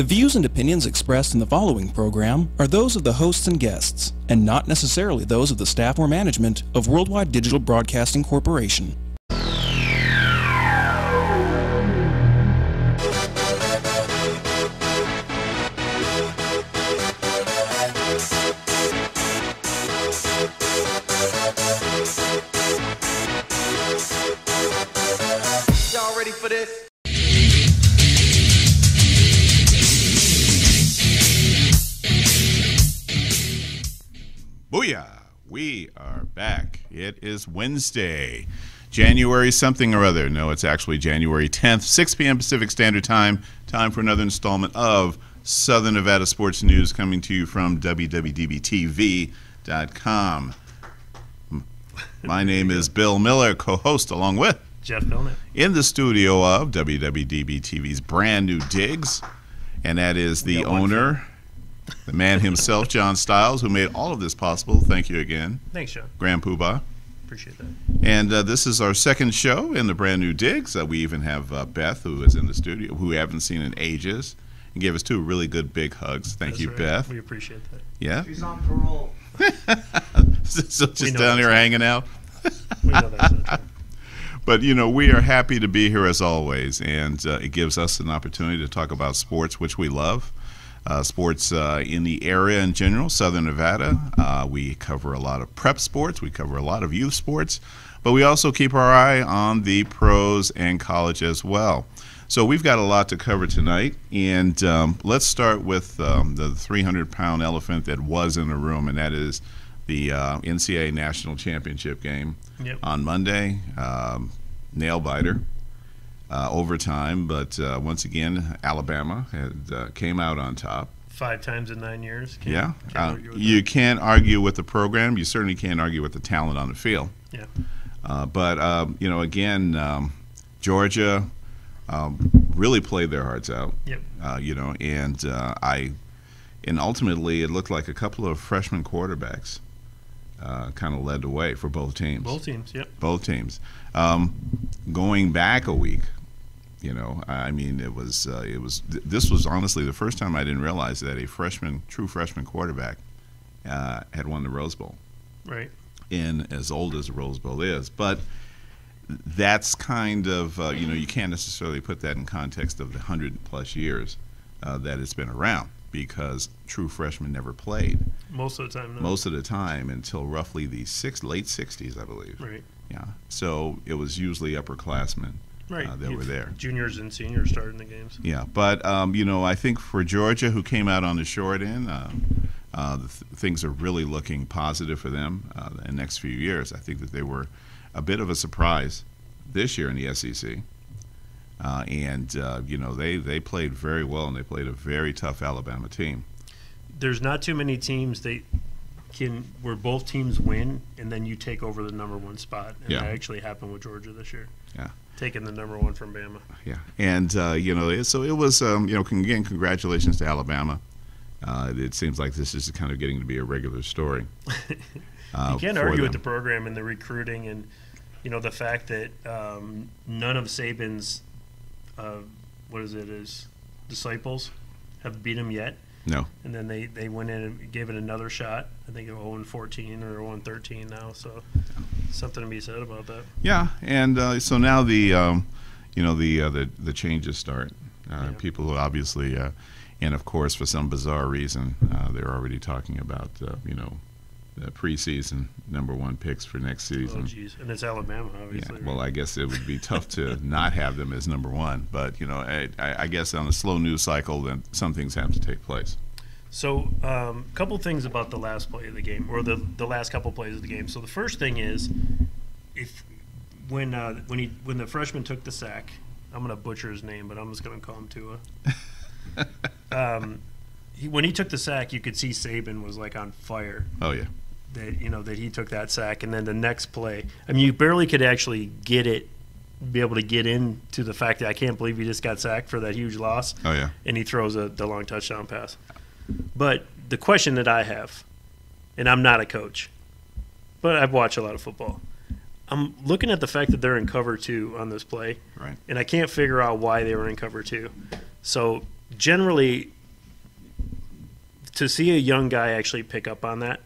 views and opinions expressed in the following program are those of the hosts and guests, and not necessarily those of the staff or management of Worldwide Digital Broadcasting Corporation. Y'all ready for this? Booyah! We are back. It is Wednesday, January something or other. No, it's actually January 10th, 6 p.m. Pacific Standard Time. Time for another installment of Southern Nevada Sports News coming to you from WWDBTV.com. My name is Bill Miller, co-host along with Jeff Belknap. In the studio of WWDB TV's brand new digs, and that is the owner, the man himself, John Stiles, who made all of this possible. Thank you again. Thanks, John. Grand Poobah. Appreciate that. And this is our second show in the brand new digs. We even have Beth, who is in the studio, who we haven't seen in ages, and gave us two really good big hugs. Thank you, right. Beth. We appreciate that. Yeah? She's on parole. So just down here hanging out? We know that's not true. But, you know, we are happy to be here as always, and it gives us an opportunity to talk about sports, which we love. Sports in the area in general, Southern Nevada. We cover a lot of prep sports. We cover a lot of youth sports. But we also keep our eye on the pros and college as well. So we've got a lot to cover tonight. And let's start with the 300-pound elephant that was in the room, and that is the NCAA National Championship game on Monday. Nail-biter. Overtime, but once again, Alabama came out on top. 5 times in 9 years. You can't argue with the program. You certainly can't argue with the talent on the field. Yeah. But you know, again, Georgia really played their hearts out. Yep. You know, and ultimately, it looked like a couple of freshman quarterbacks kind of led the way for both teams. Both teams. Yep. Both teams. Going back a week. You know, I mean, this was honestly the first time I didn't realize that a true freshman quarterback had won the Rose Bowl. Right. In as old as the Rose Bowl is. But that's kind of, you know, you can't necessarily put that in context of the 100-plus years that it's been around, because true freshmen never played. Most of the time, no. Most of the time until roughly the late 60s, I believe. Right. Yeah. So it was usually upperclassmen. Right. That were there. Juniors and seniors starting the games. Yeah, but, you know, I think for Georgia, who came out on the short end, things are really looking positive for them in the next few years. I think that they were a bit of a surprise this year in the SEC. And, you know, they played very well, and they played a very tough Alabama team. There's not too many teams where both teams win, and then you take over the #1 spot. And that actually happened with Georgia this year. Yeah. Taking the #1 from Bama. Yeah, and you know, so it was. You know, again, congratulations to Alabama. It seems like this is kind of getting to be a regular story. You can't argue with the program and the recruiting, and you know the fact that none of Saban's his disciples have beat him yet. No. And then they went in and gave it another shot. I think they're 0-14 or 0-13 now. So something to be said about that. Yeah, and so now the changes start. People who obviously, and of course for some bizarre reason, they're already talking about you know, the preseason #1 picks for next season. Oh, geez. And it's Alabama, obviously. Yeah, well, I guess it would be tough to not have them as #1. But, you know, I guess on a slow news cycle, then some things have to take place. So a couple things about the last play of the game, or the last couple plays of the game. So the first thing is, when the freshman took the sack, I'm going to butcher his name, but I'm just going to call him Tua. When he took the sack, you could see Saban was like on fire. Oh, yeah. That he took that sack, and then the next play, I mean, you barely could actually be able to get into the fact that I can't believe he just got sacked for that huge loss. Oh, yeah. And he throws the long touchdown pass. But the question that I have, and I'm not a coach, but I've watched a lot of football. I'm looking at the fact that they're in cover 2 on this play, right? And I can't figure out why they were in cover 2. So generally, to see a young guy actually pick up on that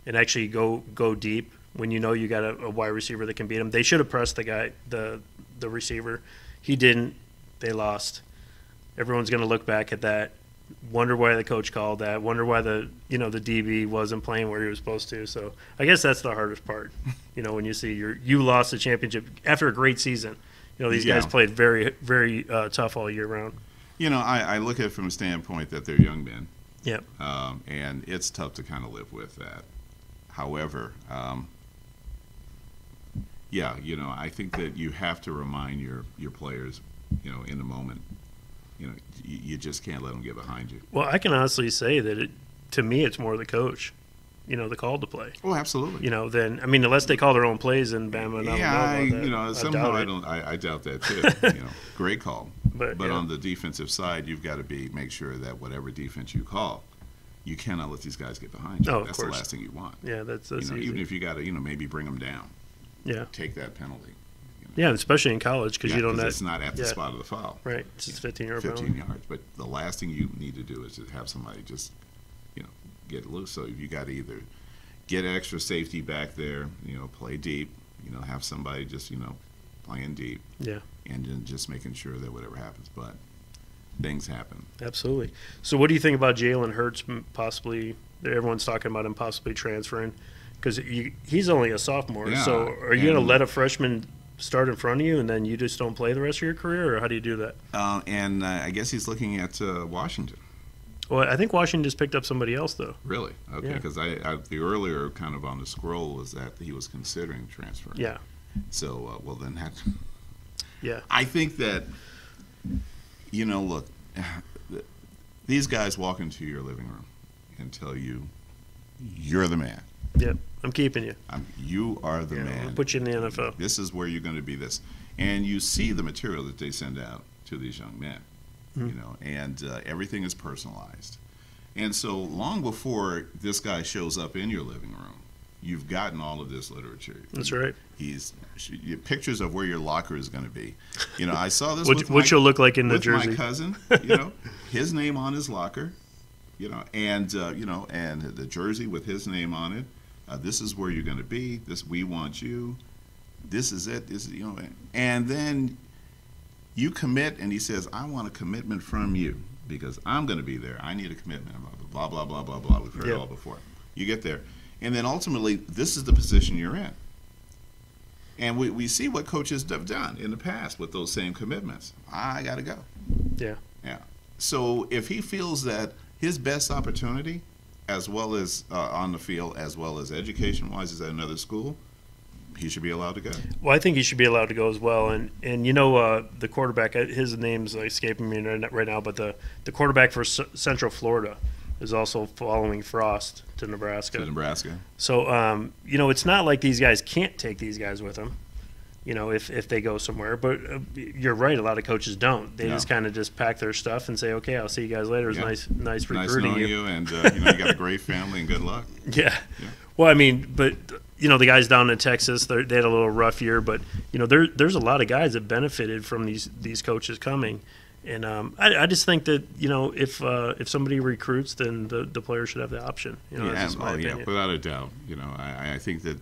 and actually go deep when you know you got a wide receiver that can beat him. They should have pressed the receiver. He didn't. They lost. Everyone's going to look back at that, wonder why the coach called that, wonder why the DB wasn't playing where he was supposed to. So I guess that's the hardest part. When you see you lost the championship after a great season. These guys played very, very tough all year round. I look at it from a standpoint that they're young men. Yep. And it's tough to kind of live with that. However, I think that you have to remind your players, in the moment, you just can't let them get behind you. Well, I can honestly say that to me, it's more the coach, the call to play. Oh, absolutely. Unless they call their own plays and Bama. I doubt that too. Great call. But on the defensive side, you've got to make sure that whatever defense you call, you cannot let these guys get behind you. Oh, that's the last thing you want. Yeah, that's easy. Even if you got to, maybe bring them down. Yeah. Take that penalty. Yeah, especially in college because you don't. It's not at the spot of the foul. Right. It's just 15-yard 15 yards. But the last thing you need to do is just have somebody just, get loose. So you got to either get extra safety back there, play deep, have somebody just, playing deep. Yeah. And then just making sure that whatever happens. But things happen. Absolutely. So what do you think about Jalen Hurts possibly? Everyone's talking about him possibly transferring because he's only a sophomore. Yeah, so are you going to let a freshman start in front of you and then you just don't play the rest of your career, or how do you do that? I guess he's looking at Washington. Well, I think Washington just picked up somebody else, though. Really? Okay, because the earlier kind of on the scroll was that he was considering transfer. Yeah. So, then that. Yeah. I think that, look, these guys walk into your living room and tell you, you're the man. Yep, I'm keeping you. You are the man. We'll put you in the NFL. This is where you're going to be this. And you see the material that they send out to these young men. And everything is personalized. And so long before this guy shows up in your living room, you've gotten all of this literature. That's right. He's pictures of where your locker is going to be. I saw this what you'll look like in the jersey. My cousin, his name on his locker, and the jersey with his name on it. This is where you're going to be. We want you. This is it. And then you commit, and he says, I want a commitment from you because I'm going to be there. I need a commitment. Blah, blah, blah, blah, blah. We've heard it all before. You get there. And then ultimately, this is the position you're in. And we see what coaches have done in the past with those same commitments. I got to go. Yeah. Yeah. So if he feels that his best opportunity, as well as on the field, as well as education-wise, is at another school, he should be allowed to go. Well, I think he should be allowed to go as well. And the quarterback, his name's escaping me right now, but the quarterback for Central Florida is also following Frost to Nebraska. So, it's not like these guys can't take these guys with them, if they go somewhere. But you're right, a lot of coaches don't. They just kind of just pack their stuff and say, okay, I'll see you guys later. It was nice recruiting you. And, you got a great family and good luck. Yeah. Well, but the guys down in Texas, they had a little rough year, but there's a lot of guys that benefited from these coaches coming, and I just think that if somebody recruits, then the player should have the option. That's just my opinion. Without a doubt. I think that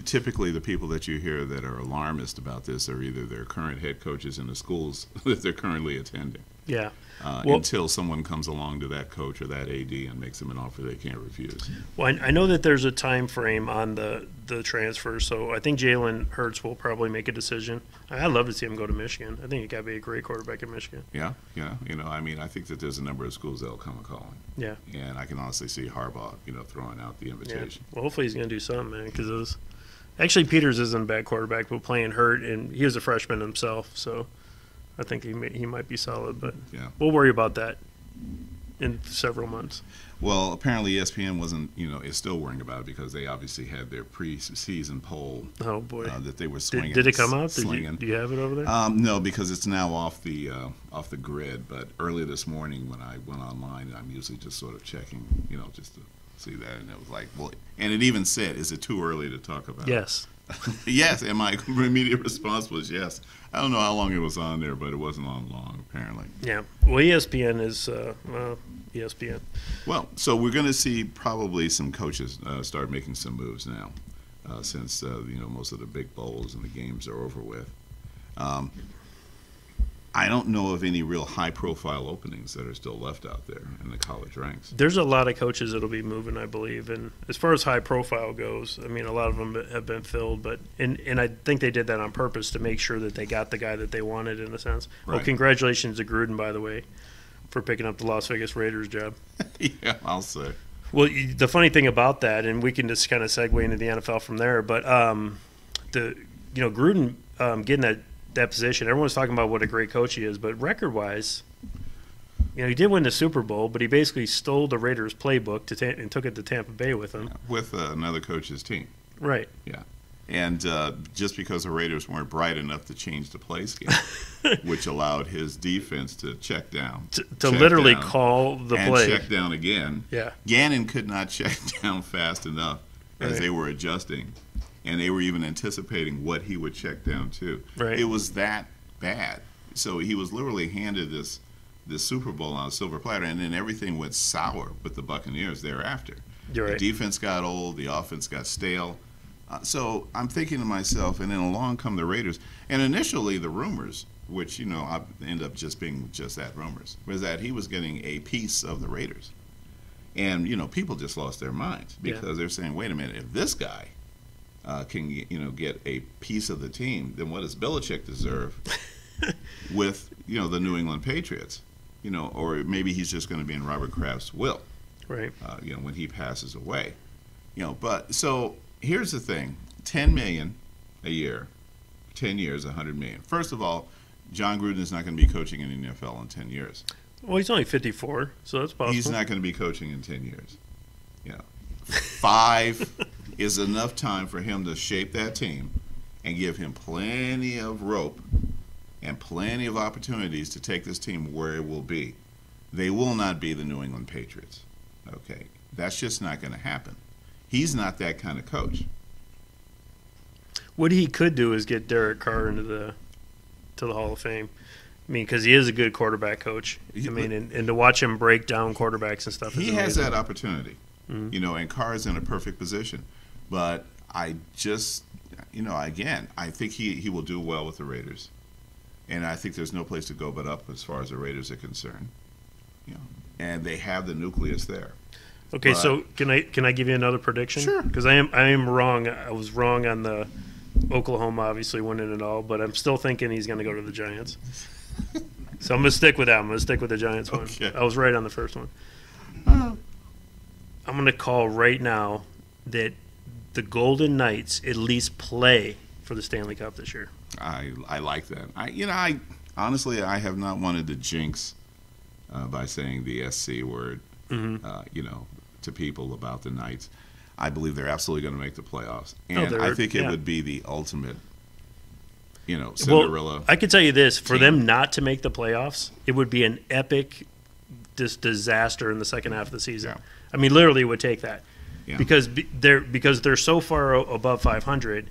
typically the people that you hear that are alarmist about this are either their current head coaches in the schools that they're currently attending. Yeah. Until someone comes along to that coach or that AD and makes them an offer they can't refuse. Well, I know that there's a time frame on the transfer, so I think Jalen Hurts will probably make a decision. I'd love to see him go to Michigan. I think he got to be a great quarterback in Michigan. Yeah. I think that there's a number of schools that will come a-calling. Yeah. And I can honestly see Harbaugh, throwing out the invitation. Yeah. Well, hopefully he's going to do something, man, because actually Peters isn't a bad quarterback, but playing hurt, and he was a freshman himself, so I think he might be solid, but we'll worry about that in several months. Well, apparently ESPN is still worrying about it because they obviously had their preseason poll. Oh boy, that they were swinging. Did it come out? Do you have it over there? No, because it's now off the grid. But earlier this morning when I went online, I'm usually just sort of checking, just to see that, and it was like, well, and it even said, "Is it too early to talk about?" Yes. Yes, and my immediate response was yes. I don't know how long it was on there, but it wasn't on long, apparently. Yeah. Well, ESPN is ESPN. Well, so we're going to see probably some coaches start making some moves now, since most of the big bowls and the games are over with. I don't know of any real high-profile openings that are still left out there in the college ranks. There's a lot of coaches that'll be moving, I believe, and as far as high profile goes, I mean, a lot of them have been filled, but and I think they did that on purpose to make sure that they got the guy that they wanted, in a sense. Right. Well, congratulations to Gruden, by the way, for picking up the Las Vegas Raiders job. Yeah, I'll say. Well, the funny thing about that, and we can just kind of segue into the NFL from there, but Gruden getting that position, everyone's talking about what a great coach he is, but record-wise, he did win the Super Bowl, but he basically stole the Raiders' playbook and took it to Tampa Bay with him. With another coach's team. Right. Yeah. And just because the Raiders weren't bright enough to change the play scheme, which allowed his defense to check down. To literally call the play. And check down again. Yeah. Gannon could not check down fast enough as Right. they were adjusting. And they were even anticipating what he would check down to. Right. It was that bad. So he was literally handed this Super Bowl on a silver platter, and then everything went sour with the Buccaneers thereafter. You're right. The defense got old, the offense got stale. So I'm thinking to myself, and then along come the Raiders. And initially the rumors, which, end up just being just that, rumors, was that he was getting a piece of the Raiders. And, people just lost their minds because they're saying, wait a minute, if this guy can get a piece of the team, then what does Belichick deserve with the New England Patriots? Or maybe he's just going to be in Robert Kraft's will, Right. when he passes away. But so here's the thing: $10 million a year, 10 years, $100 million. First of all, John Gruden is not going to be coaching in the NFL in 10 years. Well, he's only 54, so that's possible. He's not going to be coaching in 10 years. 5 is enough time for him to shape that team and give him plenty of rope and plenty of opportunities to take this team where it will be. They will not be the New England Patriots. Okay, that's just not going to happen. He's not that kind of coach. What he could do is get Derek Carr into the Hall of Fame. I mean, because he is a good quarterback coach. I mean, and to watch him break down quarterbacks and stuff. He has that opportunity, Mm-hmm. and Carr's in a perfect position. But I just, again, I think he will do well with the Raiders. And I think there's no place to go but up as far as the Raiders are concerned. And they have the nucleus there. Okay, so can I give you another prediction? Sure. Because I am wrong. I was wrong on the Oklahoma obviously winning it all, but I'm still thinking he's going to go to the Giants. So I'm going to stick with that. I'm going to stick with the Giants one. Okay. I was right on the first one. I'm going to call right now that the Golden Knights at least play for the Stanley Cup this year. I like that. I honestly have not wanted to jinx by saying the SC word, to people about the Knights. I believe they're absolutely going to make the playoffs, and I think it would be the ultimate, Cinderella. Well, I can tell you this: for team. them not to make the playoffs, it would be an epic disaster in the second half of the season. Yeah. I mean, literally, it would take that. Yeah. Because they're so far above 500,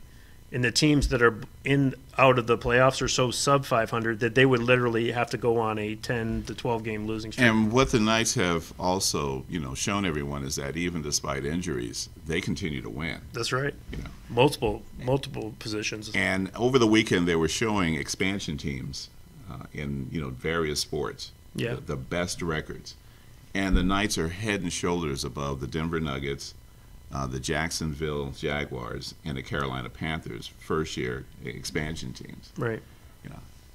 and the teams that are out of the playoffs are so sub 500 that they would literally have to go on a 10 to 12 game losing streak. And what the Knights have also, shown everyone is that even despite injuries, they continue to win. That's right. Multiple positions. And over the weekend, they were showing expansion teams in various sports. Yeah. The best records. And the Knights are head and shoulders above the Denver Nuggets, the Jacksonville Jaguars, and the Carolina Panthers, first-year expansion teams. Right.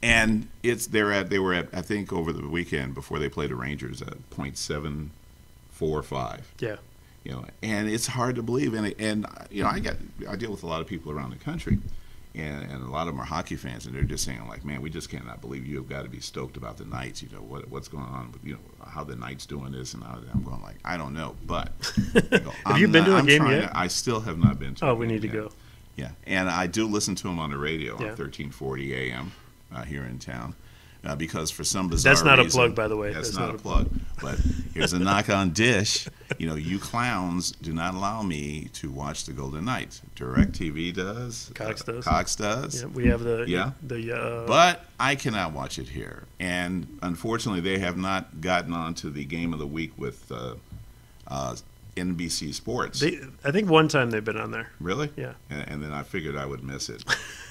And they were at I think over the weekend before they played the Rangers at .745. Yeah. And it's hard to believe. And I deal with a lot of people around the country, and a lot of them are hockey fans, and they're just saying like, man, we just cannot believe you have got to be stoked about the Knights. What's going on with how the Knights doing this, and I'm going like, I don't know, but have you been to a game yet? I still have not been to. Oh, we need to go. Yeah, and I do listen to them on the radio on Yeah. 1340 AM here in town. Because for some bizarre That's not reason, a plug, by the way. That's not a plug. But here's a knock on Dish. You clowns do not allow me to watch the Golden Knights. DirecTV does. Cox does. Yeah, we have but I cannot watch it here. And unfortunately, they have not gotten onto the game of the week with NBC Sports. I think one time they've been on there. Really? Yeah. And then I figured I would miss it.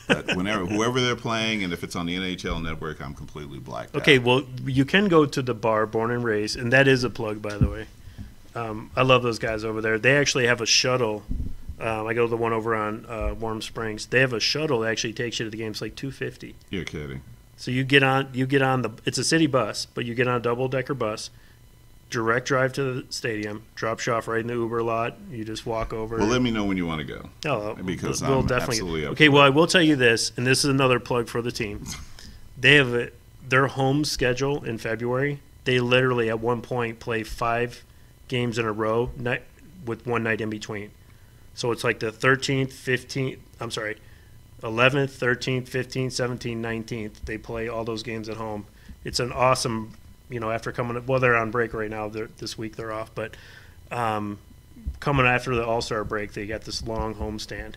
But whoever they're playing, and if it's on the NHL Network, I'm completely blacked out. Okay, well, you can go to the bar, Born and Raised, and that is a plug, by the way. I love those guys over there. They actually have a shuttle. I go to the one over on Warm Springs. They have a shuttle that actually takes you to the game. It's like $250. You're kidding. So you get on the. It's a city bus, but you get on a double-decker bus. Direct drive to the stadium, drops you off right in the Uber lot. You just walk over. Well, let me know when you want to go. Oh, because we'll I'm definitely. Absolutely Okay, well, I will tell you this, and this is another plug for the team. They have their home schedule in February. They literally at one point play 5 games in a row with one night in between. So it's like the 13th, 15th. I'm sorry, 11th, 13th, 15th, 17th, 19th. They play all those games at home. It's an awesome. After coming, well, they're on break right now. This week they're off, but coming after the All-Star break, they got this long homestand,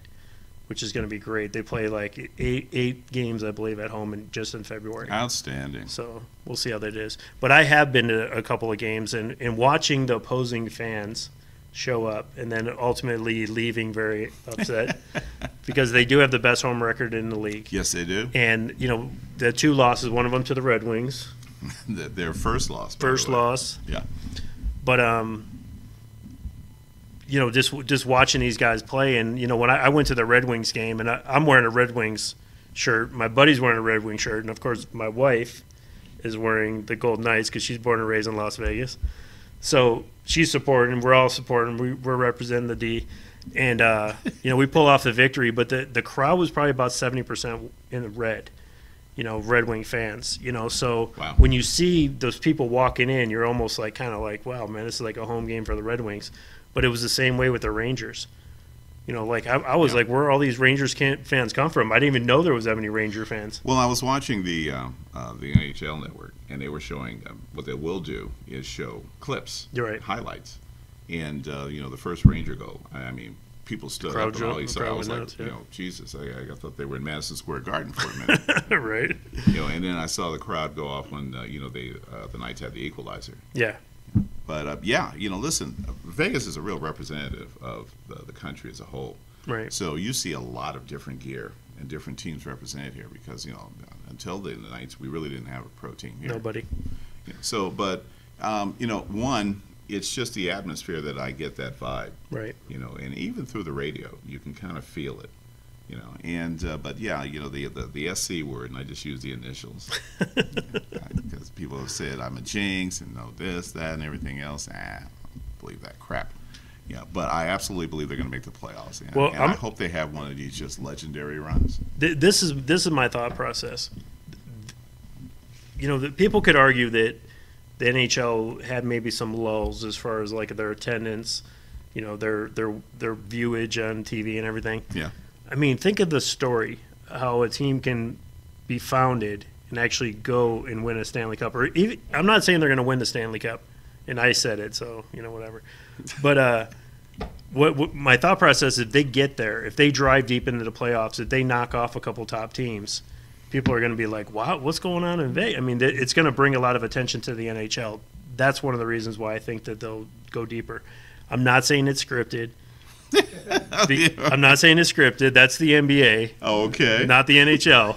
which is going to be great. They play like eight games, I believe, at home just in February. Outstanding. So we'll see how that is. But I have been to a couple of games, and watching the opposing fans show up and then ultimately leaving very upset because they do have the best home record in the league. Yes, they do. And, the 2 losses, one of them to the Red Wings. Their first loss. First loss. Yeah. But just watching these guys play, and when I went to the Red Wings game, and I'm wearing a Red Wings shirt, my buddy's wearing a Red Wings shirt, and of course my wife is wearing the Golden Knights because she's born and raised in Las Vegas. So she's supporting, we're all supporting, we're representing the D, and we pull off the victory. But the crowd was probably about 70% in the red. Red Wing fans, so wow. When you see those people walking in, you're almost like kind of like, wow, man, this is like a home game for the Red Wings. But it was the same way with the Rangers. I was like, where all these Rangers fans come from? I didn't even know there was that many Ranger fans. Well, I was watching the NHL Network, and they were showing what they will do is show clips, You're right. highlights, and the first Ranger goal. I mean, people stood up and all. So I was like, Jesus, I thought they were in Madison Square Garden for a minute. Right. And then I saw the crowd go off when the Knights had the equalizer. Yeah. But listen, Vegas is a real representative of the country as a whole. Right. So you see a lot of different gear and different teams represented here because until the Knights, we really didn't have a pro team here. Nobody. One, it's just the atmosphere that I get that vibe. Right. And even through the radio, you can kind of feel it. The SC word, and I just use the initials because people have said I'm a jinx and this, that, and everything else. I don't believe that crap. Yeah, but I absolutely believe they're going to make the playoffs, and I hope they have one of these just legendary runs. This is my thought process. People could argue that the NHL had maybe some lulls as far as like their attendance, their viewage on TV and everything. Yeah. I mean, think of the story, how a team can be founded and actually go and win a Stanley Cup. Or even, I'm not saying they're going to win the Stanley Cup, and I said it, so, whatever. But what my thought process is, if they get there, if they drive deep into the playoffs, if they knock off a couple top teams, people are going to be like, wow, what's going on in Vegas? I mean, it's going to bring a lot of attention to the NHL. That's one of the reasons why I think that they'll go deeper. I'm not saying it's scripted. I'm not saying it's scripted. That's the NBA. Oh, okay. Not the NHL.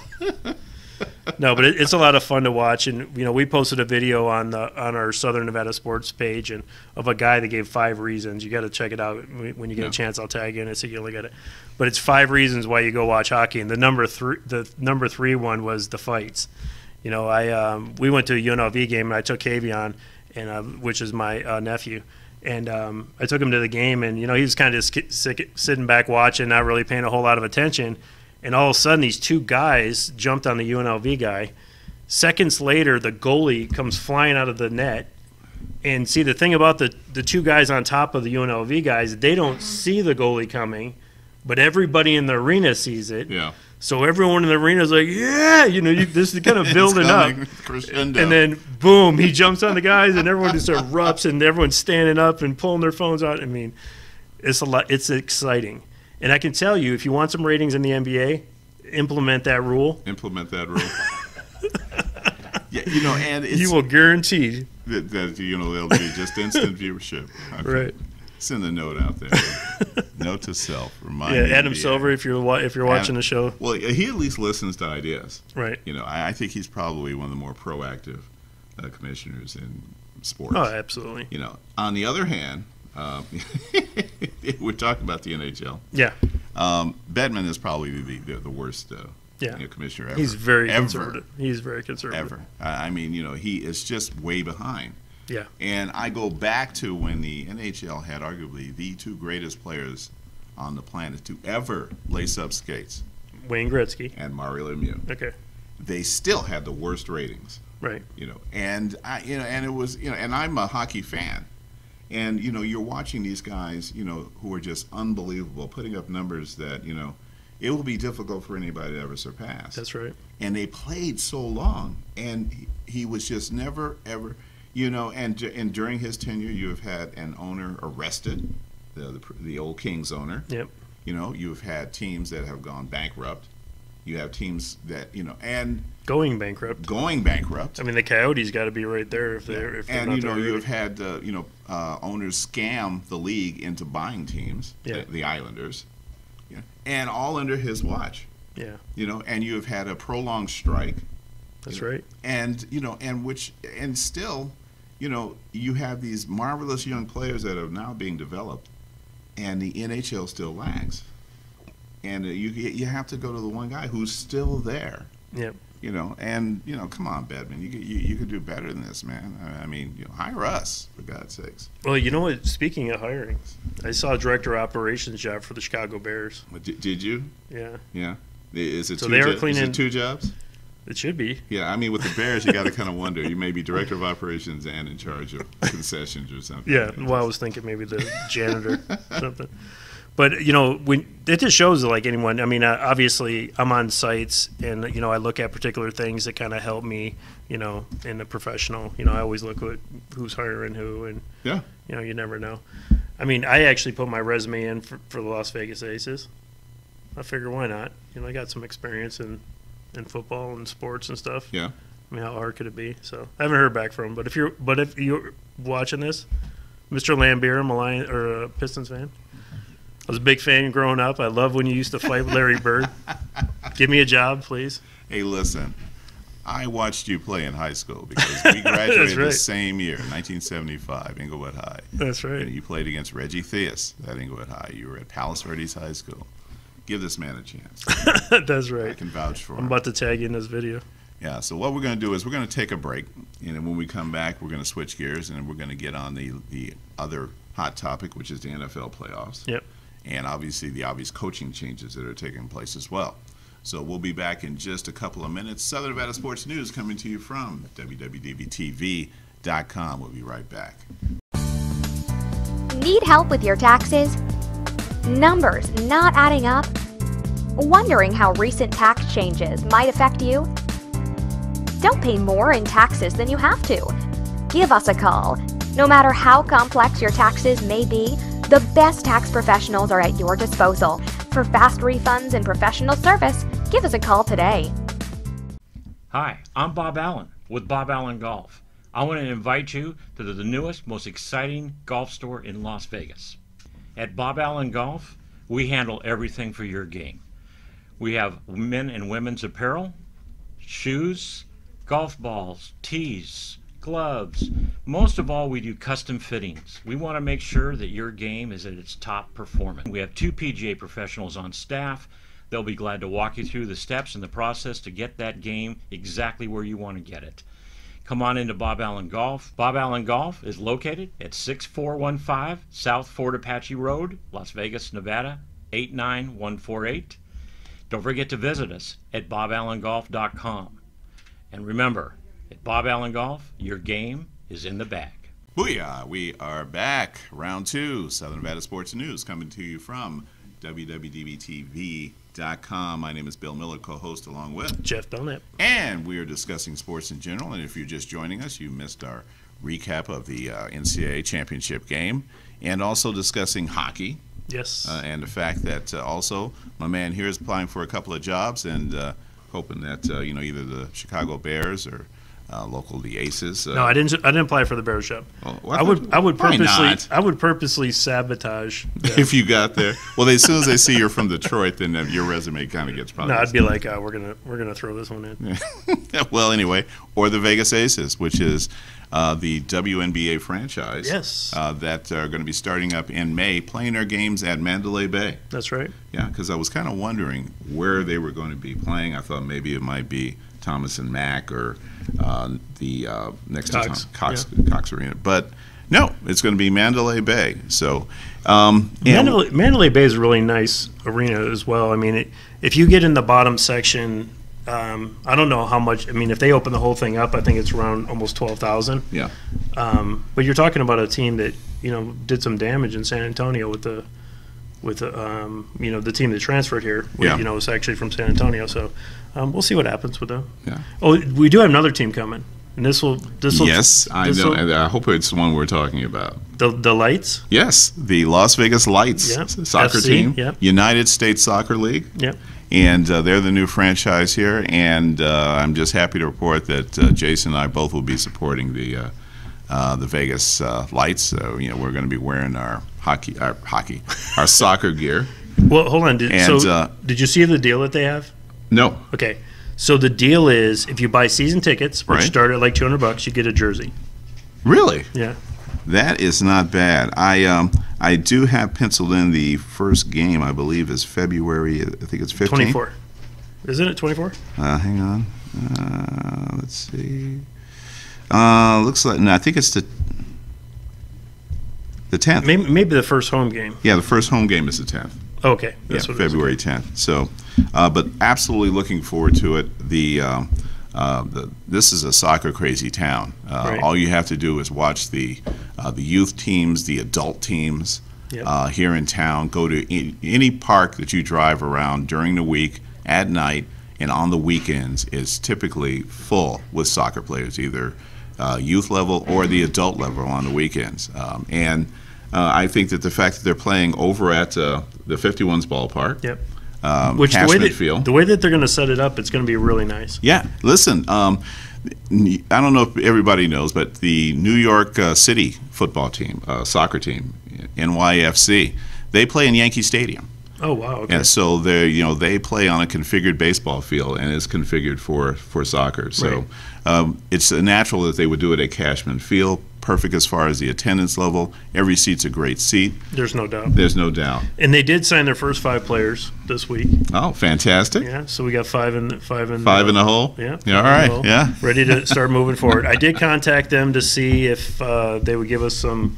No, but it's a lot of fun to watch, and we posted a video on our Southern Nevada Sports page and of a guy that gave 5 reasons. You got to check it out when you get a chance. I'll tag you in it so you can look at it. But it's 5 reasons why you go watch hockey, and the number 3 one was the fights. We went to a UNLV game, and I took Kavion, which is my nephew. And I took him to the game, and, he was kind of just sitting back watching, not really paying a whole lot of attention. And all of a sudden, these 2 guys jumped on the UNLV guy. Seconds later, the goalie comes flying out of the net. And see, the thing about the 2 guys on top of the UNLV guys, they don't see the goalie coming, but everybody in the arena sees it. Yeah. So everyone in the arena is like, yeah, this is kind of building up. Crescendo. And then, boom, he jumps on the guys, and everyone just erupts, and everyone's standing up and pulling their phones out. I mean, it's a lot. It's exciting. And I can tell you, if you want some ratings in the NBA, implement that rule. Implement that rule. Yeah, and it's, you will guarantee that there'll be just instant viewership. Right. Send a note out there. Note to self. Remind Adam Silver, if you're watching the show. Well, he at least listens to ideas. Right. I think he's probably one of the more proactive commissioners in sports. Oh, absolutely. On the other hand, we're talking about the NHL. Yeah. Bettman is probably the worst commissioner ever. He's very conservative. He's very conservative. Ever. I mean, he is just way behind. Yeah. And I go back to when the NHL had arguably the two greatest players on the planet to ever lace up skates. Wayne Gretzky. And Mario Lemieux. Okay. They still had the worst ratings. Right. And and it was, and I'm a hockey fan. And, you're watching these guys, who are just unbelievable, putting up numbers that, it will be difficult for anybody to ever surpass. That's right. And they played so long, and he was just never, ever, and during his tenure, you have had an owner arrested, the old Kings owner. Yep. You've had teams that have gone bankrupt. You have teams that, and going bankrupt. I mean, the Coyotes got to be right there if they're and not you have had owners scam the league into buying teams, the Islanders, and all under his watch. Yeah. And you have had a prolonged strike. That's right. And and still, you have these marvelous young players that are now being developed, and the NHL still lags. And you have to go to the one guy who's still there. Yep. And come on, Bedman, you could do better than this, man. I mean, hire us, for God's sakes. Well, you know what? Speaking of hiring, I saw a director of operations job for the Chicago Bears. Did you? Yeah. Yeah. Is it so they are cleaning. Is it 2 jobs? It should be. Yeah, I mean, with the Bears, you got to kind of wonder. You may be director of operations and in charge of concessions or something. Yeah. Well, I was thinking maybe the janitor, something. But, when it just shows like anyone, I mean, obviously I'm on sites and, I look at particular things that kind of help me, in the professional. I always look at who's hiring who and, you never know. I mean, I actually put my resume in for the Las Vegas Aces. I figure why not? I got some experience in football and sports and stuff. Yeah. I mean, how hard could it be? So I haven't heard back from him. But if you're watching this, Mr. Lambier, I'm a Pistons fan. I was a big fan growing up. I love when you used to fight with Larry Bird. Give me a job, please. Hey, listen, I watched you play in high school because we graduated the same year, 1975, Inglewood High. That's right. And you played against Reggie Theus at Inglewood High. You were at Palos Verdes High School. Give this man a chance. That's right. I can vouch for him. I'm about to tag you in this video. Yeah, so what we're going to do is we're going to take a break, and then when we come back, we're going to switch gears, and we're going to get on the other hot topic, which is the NFL playoffs. Yep. And obviously the obvious coaching changes that are taking place as well. So we'll be back in just a couple of minutes. Southern Nevada Sports News coming to you from WWDBTV.com. We'll be right back. Need help with your taxes? Numbers not adding up? Wondering how recent tax changes might affect you? Don't pay more in taxes than you have to. Give us a call. No matter how complex your taxes may be, the best tax professionals are at your disposal. For fast refunds and professional service, give us a call today. Hi, I'm Bob Allen with Bob Allen Golf. I want to invite you to the newest, most exciting golf store in Las Vegas. At Bob Allen Golf, we handle everything for your game. We have men and women's apparel, shoes, golf balls, tees, gloves. Most of all, we do custom fittings. We want to make sure that your game is at its top performance. We have 2 PGA professionals on staff. They'll be glad to walk you through the steps and the process to get that game exactly where you want to get it. Come on into Bob Allen Golf. Bob Allen Golf is located at 6415 South Fort Apache Road, Las Vegas, Nevada, 89148. Don't forget to visit us at boballengolf.com. And remember, at Bob Allen Golf, your game is in the bag. Booyah! We are back. Round 2, Southern Nevada Sports News, coming to you from WWDBTV.com. My name is Bill Miller, co-host along with Jeff Belknap. And we are discussing sports in general. And if you're just joining us, you missed our recap of the NCAA championship game, and also discussing hockey. Yes. And the fact that also my man here is applying for a couple of jobs and hoping that either the Chicago Bears or the Aces. No, I didn't apply for the Bears job. Oh, I would why purposely sabotage them. if you got there. Well, as soon as they see you're from Detroit, then your resume kind of gets probably. No, I'd be like, we're gonna throw this one in. Well, anyway, or the Vegas Aces, which is the WNBA franchise. Yes. That are going to be starting up in May, playing their games at Mandalay Bay. That's right. Yeah, because I was kind of wondering where they were going to be playing. I thought maybe it might be Thomas and Mack or the next Cox. to Cox Arena, but no, it's going to be Mandalay Bay. So Mandalay Bay is a really nice arena as well. I mean, if you get in the bottom section, I don't know how much. I mean, if they open the whole thing up, I think it's around almost 12,000. Yeah. But you're talking about a team that did some damage in San Antonio with the the team that transferred here. Was actually from San Antonio. So we'll see what happens with them. Yeah. Oh, we do have another team coming, and this will. Yes, I know. I hope it's the one we're talking about. The Lights. Yes, the Las Vegas Lights soccer FC, team, yep. United States Soccer League. Yep. And they're the new franchise here, and I'm just happy to report that Jason and I both will be supporting the Vegas Lights. So we're going to be wearing our our soccer gear. Well, hold on. Did you see the deal that they have? No. Okay, so the deal is if you buy season tickets, which start at like $200, you get a jersey. Really? Yeah. That is not bad. I do have penciled in the first game. I believe is February. I think it's 15th. 24. Isn't it 24? Hang on. Let's see. Looks like no. I think it's the 10th. Maybe the first home game. Yeah, the first home game is the 10th. Okay. That's what February 10th. So, but absolutely looking forward to it. This is a soccer crazy town. Right. All you have to do is watch the youth teams, the adult teams here in town. Go to any park that you drive around during the week, at night, and on the weekends is typically full with soccer players, either youth level or the adult level on the weekends. I think that the fact that they're playing over at the 51's ballpark. Yep. Which the way that they're going to set it up, it's going to be really nice. Yeah, listen, I don't know if everybody knows, but the New York City football team, soccer team, NYFC, they play in Yankee Stadium. Oh wow! Okay. And so they play on a configured baseball field, and it's configured for soccer. So it's natural that they would do it at Cashman Field. Perfect as far as the attendance level. Every seat's a great seat. There's no doubt. There's no doubt. And they did sign their first 5 players this week. Oh, fantastic! Yeah, so we got five in the hole. Yeah. All right. Yeah. Ready to start moving forward. I did contact them to see if they would give us some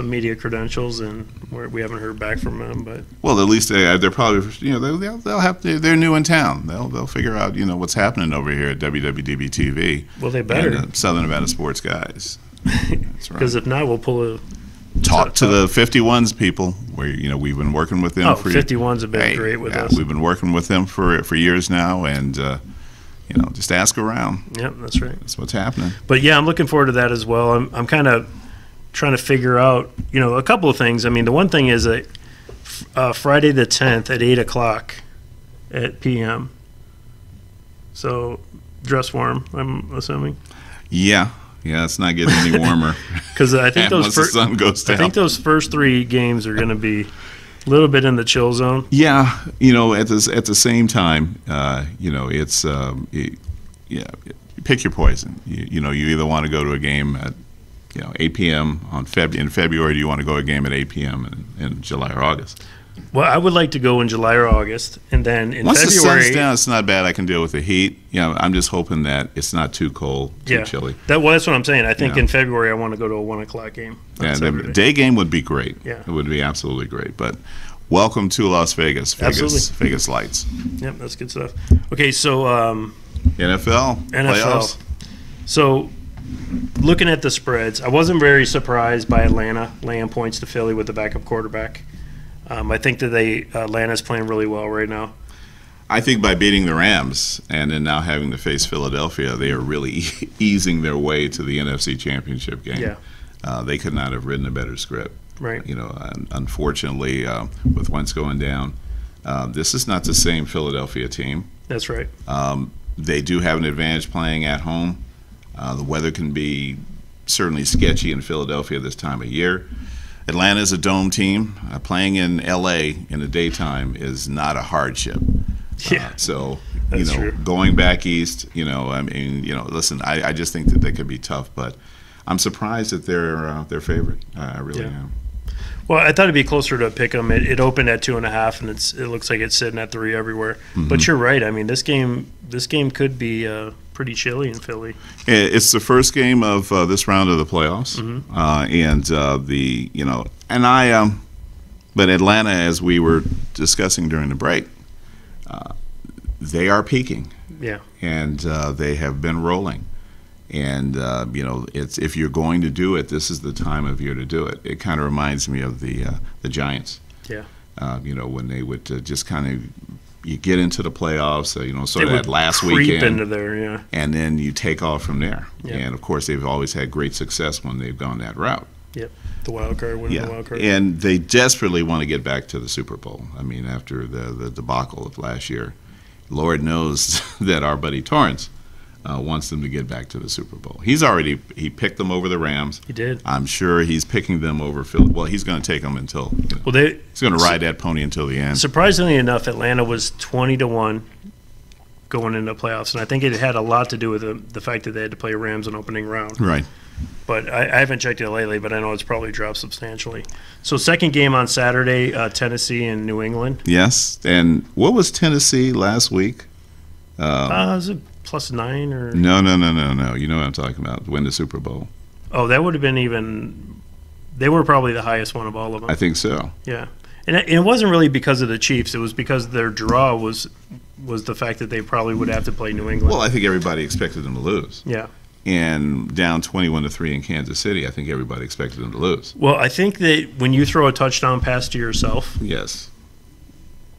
media credentials, and we haven't heard back from them. But well, at least they're probably they'll have to, they're new in town. They'll figure out what's happening over here at WWDB TV. Well, they better. And, Southern Nevada Sports Guys. That's right. Because if not, we'll pull a talk to the 51s people. Where we've been working with them. 51s have been great with us. We've been working with them for years now, and just ask around. Yep, that's right. That's what's happening. But yeah, I'm looking forward to that as well. I'm kind of trying to figure out a couple of things. I mean, the one thing is that Friday the 10th at 8:00 at p.m. So dress warm, I'm assuming. Yeah, it's not getting any warmer. Because I think once the sun goes down. I think those first 3 games are going to be a little bit in the chill zone. Yeah, at the same time, it's pick your poison. You either want to go to a game at 8 p.m. in February. Do you want to go to a game at 8 p.m. in July or August? Well, I would like to go in July or August, and then in Once February. Once the sun's down, it's not bad. I can deal with the heat. I'm just hoping that it's not too cold, too chilly. That's what I'm saying. I think in February I want to go to a 1:00 game. The day game would be great. Yeah, it would be absolutely great. But welcome to Las Vegas. Vegas Lights. Yep, that's good stuff. Okay, so NFL playoffs. So looking at the spreads, I wasn't very surprised by Atlanta laying points to Philly with the backup quarterback. I think that Atlanta's playing really well right now. I think by beating the Rams and then now having to face Philadelphia, they are really easing their way to the NFC Championship game. Yeah. They could not have written a better script. Right. Unfortunately, with Wentz going down, this is not the same Philadelphia team. That's right. They do have an advantage playing at home. The weather can be certainly sketchy in Philadelphia this time of year. Atlanta is a dome team. Playing in L.A. in the daytime is not a hardship. Yeah. So, That's true. going back east, listen, I just think that they could be tough, but I'm surprised that they're favorite. I really am. Well, I thought it'd be closer to a pick 'em. It opened at 2.5, and it looks like it's sitting at 3 everywhere. Mm-hmm. But you're right. I mean, this game could be pretty chilly in Philly. It's the first game of this round of the playoffs, but Atlanta, as we were discussing during the break, they are peaking. Yeah. And they have been rolling. And it's if you're going to do it, this is the time of year to do it. It kind of reminds me of the Giants. Yeah. When they would just kind of you get into the playoffs, sort They of that last creep weekend, into there, yeah. and then you take off from there. Yeah. And of course, they've always had great success when they've gone that route. Yep. The wild card, winning the wild card. And they desperately want to get back to the Super Bowl. I mean, after the debacle of last year, Lord knows that our buddy Torrance wants them to get back to the Super Bowl. He picked them over the Rams. He did. I'm sure he's picking them over Philly. Well, he's going to take them until he's going to ride that pony until the end. Surprisingly enough, Atlanta was 20-1 going into the playoffs, and I think it had a lot to do with the fact that they had to play Rams in opening round. Right. But I haven't checked it lately, but I know it's probably dropped substantially. So second game on Saturday, Tennessee and New England. Yes, and what was Tennessee last week? Was it +9 or? No. You know what I'm talking about. Win the Super Bowl. Oh, that would have been even. They were probably the highest one of all of them. I think so. Yeah, and it wasn't really because of the Chiefs. It was because their draw was the fact that they probably would have to play New England. Well, I think everybody expected them to lose. Yeah. And down 21-3 in Kansas City, I think everybody expected them to lose. Well, I think that when you throw a touchdown pass to yourself, yes,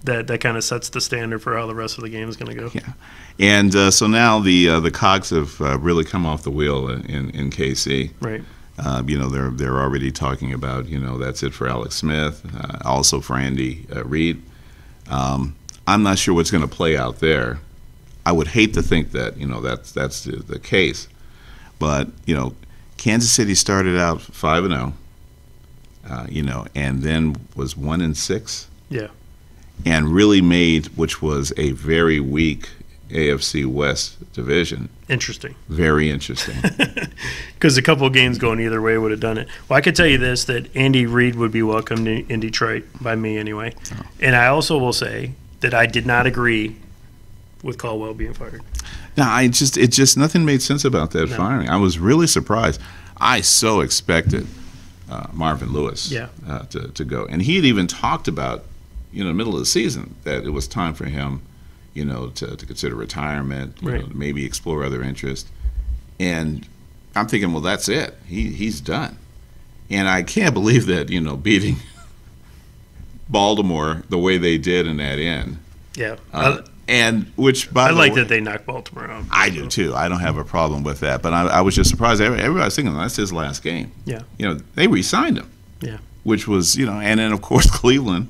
that kind of sets the standard for how the rest of the game is going to go. Yeah, and so now the cogs have really come off the wheel in KC. Right. They're already talking about that's it for Alex Smith, also for Andy Reid. I'm not sure what's going to play out there. I would hate to think that that's the case. But, Kansas City started out 5-0, and then was 1-6. Yeah. And really made, which was a very weak AFC West division. Interesting. Very interesting. Because a couple of games going either way would have done it. Well, I could tell you this, that Andy Reid would be welcomed in Detroit, by me anyway. Oh. And I also will say that I did not agree with Caldwell being fired. No, it just nothing made sense about that firing. I was really surprised. I so expected Marvin Lewis to go, and he had even talked about in the middle of the season that it was time for him, to consider retirement, maybe explore other interests. And I'm thinking, well, that's it. He's done. And I can't believe that beating Baltimore the way they did in that end. Yeah. And which, by I the like way, that they knocked Baltimore out. I do too. I don't have a problem with that. But I was just surprised. Everybody's thinking that's his last game. Yeah. They re-signed him. Yeah. Which was, and then of course Cleveland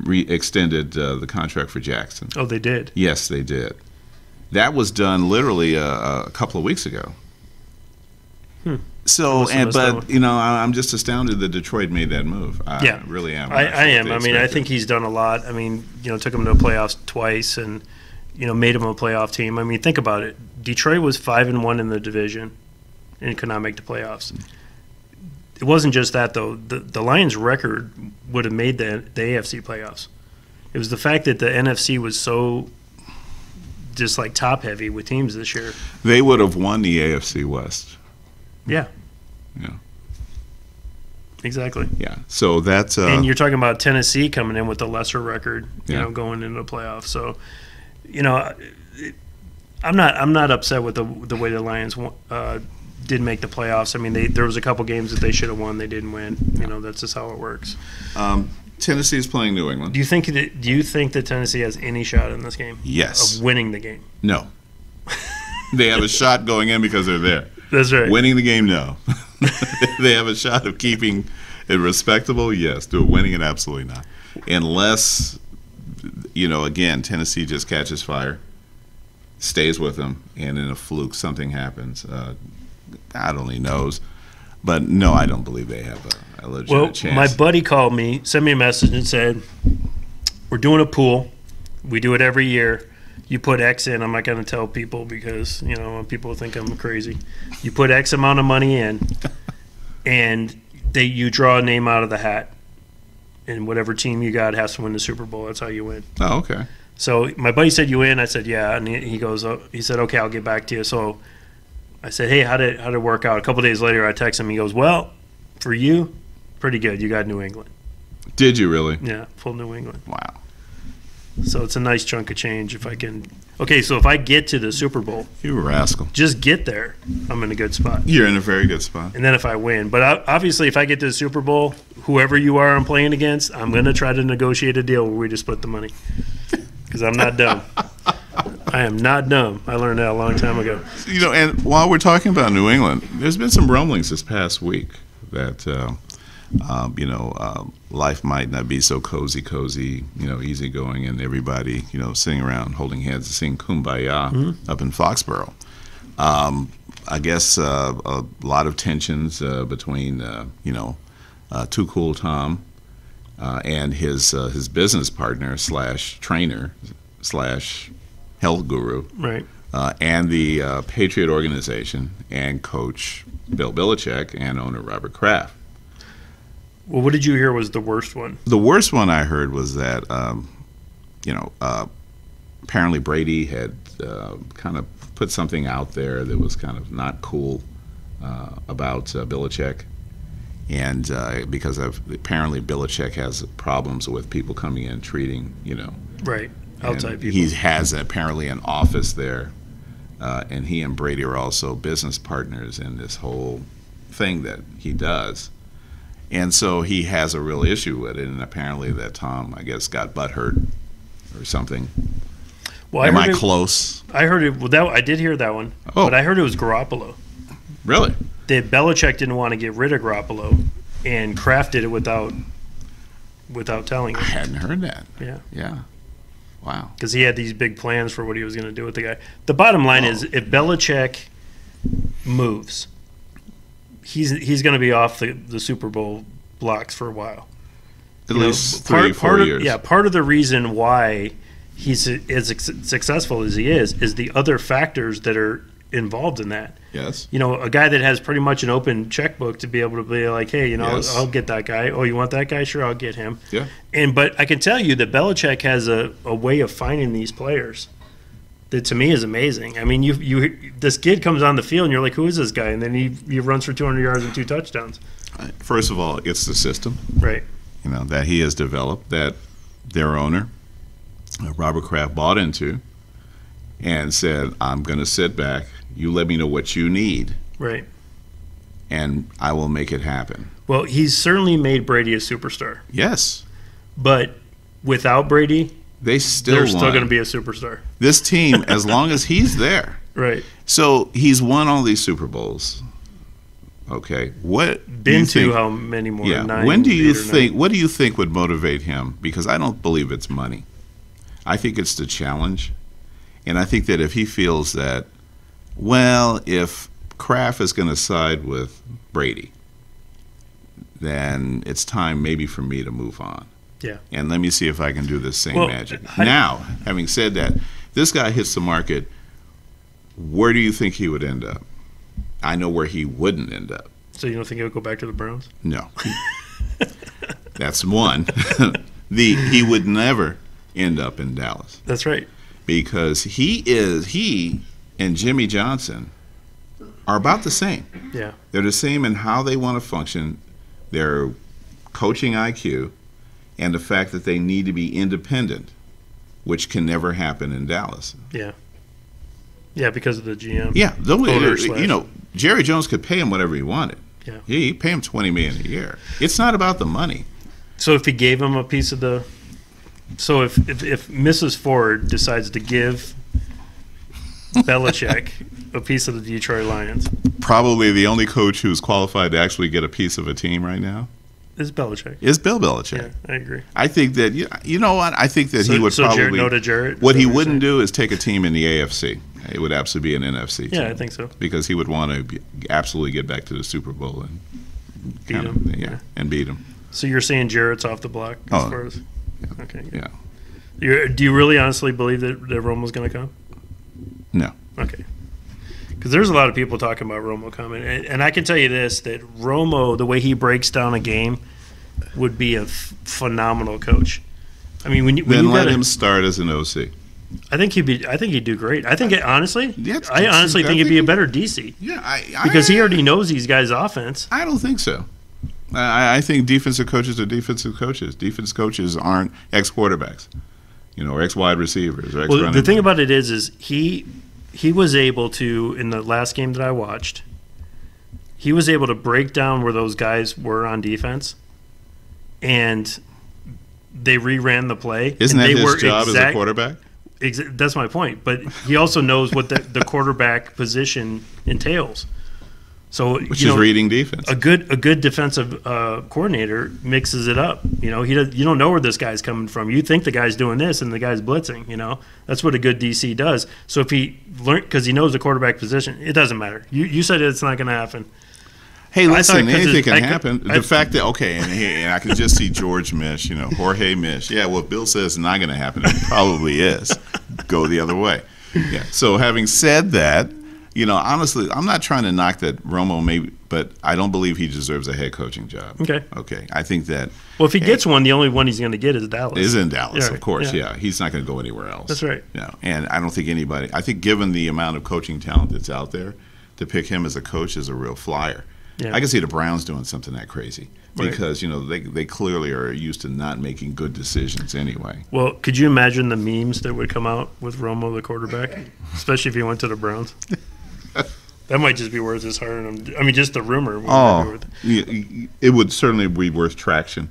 extended the contract for Jackson. Oh, they did. Yes, they did. That was done literally a couple of weeks ago. So, I'm just astounded that Detroit made that move. I really am. I am. I mean, I think he's done a lot. I mean, took him to the playoffs twice and, made him a playoff team. I mean, think about it. Detroit was 5-1 in the division and could not make the playoffs. It wasn't just that, though. The Lions' record would have made the AFC playoffs. It was the fact that the NFC was so just like top-heavy with teams this year. They would have won the AFC West. Yeah. Yeah. Exactly. Yeah. So that's and you're talking about Tennessee coming in with a lesser record, going into the playoffs. So, I'm not upset with the way the Lions did make the playoffs. I mean, there was a couple games that they should have won, they didn't win. That's just how it works. Tennessee is playing New England. Do you think that Tennessee has any shot in this game? Yes. Of winning the game? No. They have a shot going in because they're there. That's right. Winning the game, no. They have a shot of keeping it respectable, yes. Do winning it, absolutely not. Unless, again, Tennessee just catches fire, stays with them, and in a fluke something happens. God only knows. But no, I don't believe they have a legitimate chance. My buddy called me, sent me a message and said, we're doing a pool. We do it every year. You put X in. I'm not going to tell people because, people think I'm crazy. You put X amount of money in, and you draw a name out of the hat. And whatever team you got has to win the Super Bowl. That's how you win. Oh, okay. So my buddy said, you in? I said, yeah. And he goes, he said, okay, I'll get back to you. So I said, hey, how'd it work out? A couple days later, I text him. He goes, well, for you, pretty good. You got New England. Did you really? Yeah, full New England. Wow. So it's a nice chunk of change if I can. Okay, so if I get to the Super Bowl, You rascal. just get there, I'm in a good spot. You're in a very good spot. And then if I win. But obviously, if I get to the Super Bowl, whoever you are I'm playing against, I'm going to try to negotiate a deal where we just split the money. Because I'm not dumb. I am not dumb. I learned that a long time ago. And while we're talking about New England, there's been some rumblings this past week that, life might not be so cozy, easygoing, and everybody, sitting around holding hands and singing Kumbaya up in Foxborough. I guess a lot of tensions between, Too Cool Tom and his business partner / trainer / health guru, Right. and the Patriot organization and coach Bill Belichick and owner Robert Kraft. Well, what did you hear was the worst one? The worst one I heard was that, apparently Brady had kind of put something out there that was kind of not cool about Belichick. And because apparently Belichick has problems with people coming in treating, Right. Outside people. He has apparently an office there, and he and Brady are also business partners in this whole thing that he does. And so he has a real issue with it, and apparently that Tom, I guess, got butthurt or something. Well, Am I close? I heard it. Well, I did hear that one, but I heard it was Garoppolo. Really? That Belichick didn't want to get rid of Garoppolo, and Kraft did it without telling I him. hadn't heard that. Yeah. Yeah. Wow. Because he had these big plans for what he was going to do with the guy. The bottom line is, if Belichick moves, he's going to be off the Super Bowl blocks for a while. At least 3-4 years. Yeah, part of the reason why he's as successful as he is the other factors that are involved in that. Yes. A guy that has pretty much an open checkbook to be able to be like, hey, Yes. I'll get that guy. Oh, you want that guy? Sure, I'll get him. Yeah. But I can tell you that Belichick has a way of finding these players that to me is amazing. I mean, this kid comes on the field and you're like, who is this guy? And then he runs for 200 yards and 2 touchdowns. First of all, it's the system. Right. That he has developed, that their owner, Robert Kraft, bought into and said, I'm going to sit back. You let me know what you need. Right. And I will make it happen. Well, he's certainly made Brady a superstar. Yes. But without Brady, they're still going to be a superstar. This team, as long as he's there. Right. So he's won all these Super Bowls. Okay. What been to how many more? Yeah. 9, When do you 8 or think? 9. What do you think would motivate him? Because I don't believe it's money. I think it's the challenge, and I think that if he feels that, well, if Kraft is going to side with Brady, then it's time maybe for me to move on. Yeah. And let me see if I can do this same magic. I- Now, having said that, this guy hits the market. Where do you think he would end up? I know where he wouldn't end up. So you don't think he'll go back to the Browns? No. That's one. He would never end up in Dallas. That's right. Because he and Jimmy Johnson are about the same. Yeah. They're the same in how they want to function, their coaching IQ, and the fact that they need to be independent, which can never happen in Dallas. Yeah. Yeah, because of the GM. Yeah, Owner / Jerry Jones could pay him whatever he wanted. Yeah. He'd pay him $20 million a year. It's not about the money. So if he gave him a piece of the, so if Mrs. Ford decides to give Belichick a piece of the Detroit Lions, Probably the only coach who's qualified to actually get a piece of a team right now is Belichick. is Bill Belichick. Yeah, I agree. I think that you know what? I think that he would so probably no to Jarrett. What is he you're wouldn't saying? do is take a team in the AFC. It would absolutely be an NFC team. Yeah, I think so. Because he would want to absolutely get back to the Super Bowl and Beat him. yeah, and beat him. So you're saying Jarrett's off the block as Oh, far as okay. Good. Yeah. Do you really honestly believe that Romo's going to come? No. Okay. Because there's a lot of people talking about Romo coming, and I can tell you this: that Romo, the way he breaks down a game, would be a phenomenal coach. I mean, when you Let gotta, him start as an OC. I think he'd do great. I think honestly, Yeah, I honestly think he'd be a better DC Yeah, because he already knows these guys' offense. I don't think so. I think defensive coaches are defensive coaches. Defense coaches aren't ex-quarterbacks, or ex-wide receivers. Or Well, the thing about it is he was able to, in the last game that I watched, he was able to break down where those guys were on defense, and they reran the play. Isn't and that they his were job as a quarterback? That's my point. But he also knows what the quarterback position entails. So Which is reading defense. a good defensive coordinator mixes it up. You don't know where this guy's coming from. You think the guy's doing this and the guy's blitzing. That's what a good DC does. So if he learned, because he knows the quarterback position, it doesn't matter. You said it's not going to happen. Hey, listen, thought 'cause anything it- can I could- happen. I- The fact that, and I can just see George Mish, Jorge Mish. Yeah, well, if Bill says it's not going to happen, it probably is. Go the other way. Yeah. So having said that, honestly, I'm not trying to knock that Romo but I don't believe he deserves a head coaching job. Okay. I think that Well, if he gets one, the only one he's going to get is Dallas. is in Dallas, Yeah, of course. yeah. Yeah. He's not going to go anywhere else. That's right. Yeah. And I don't think I think given the amount of coaching talent that's out there, to pick him as a coach is a real flyer. Yeah. I can see the Browns doing something that crazy Right. because they clearly are used to not making good decisions anyway. Well, could you imagine the memes that would come out with Romo, the quarterback, especially if he went to the Browns? That might just be worth his hiring him. I mean, just the rumor. It would certainly be worth traction,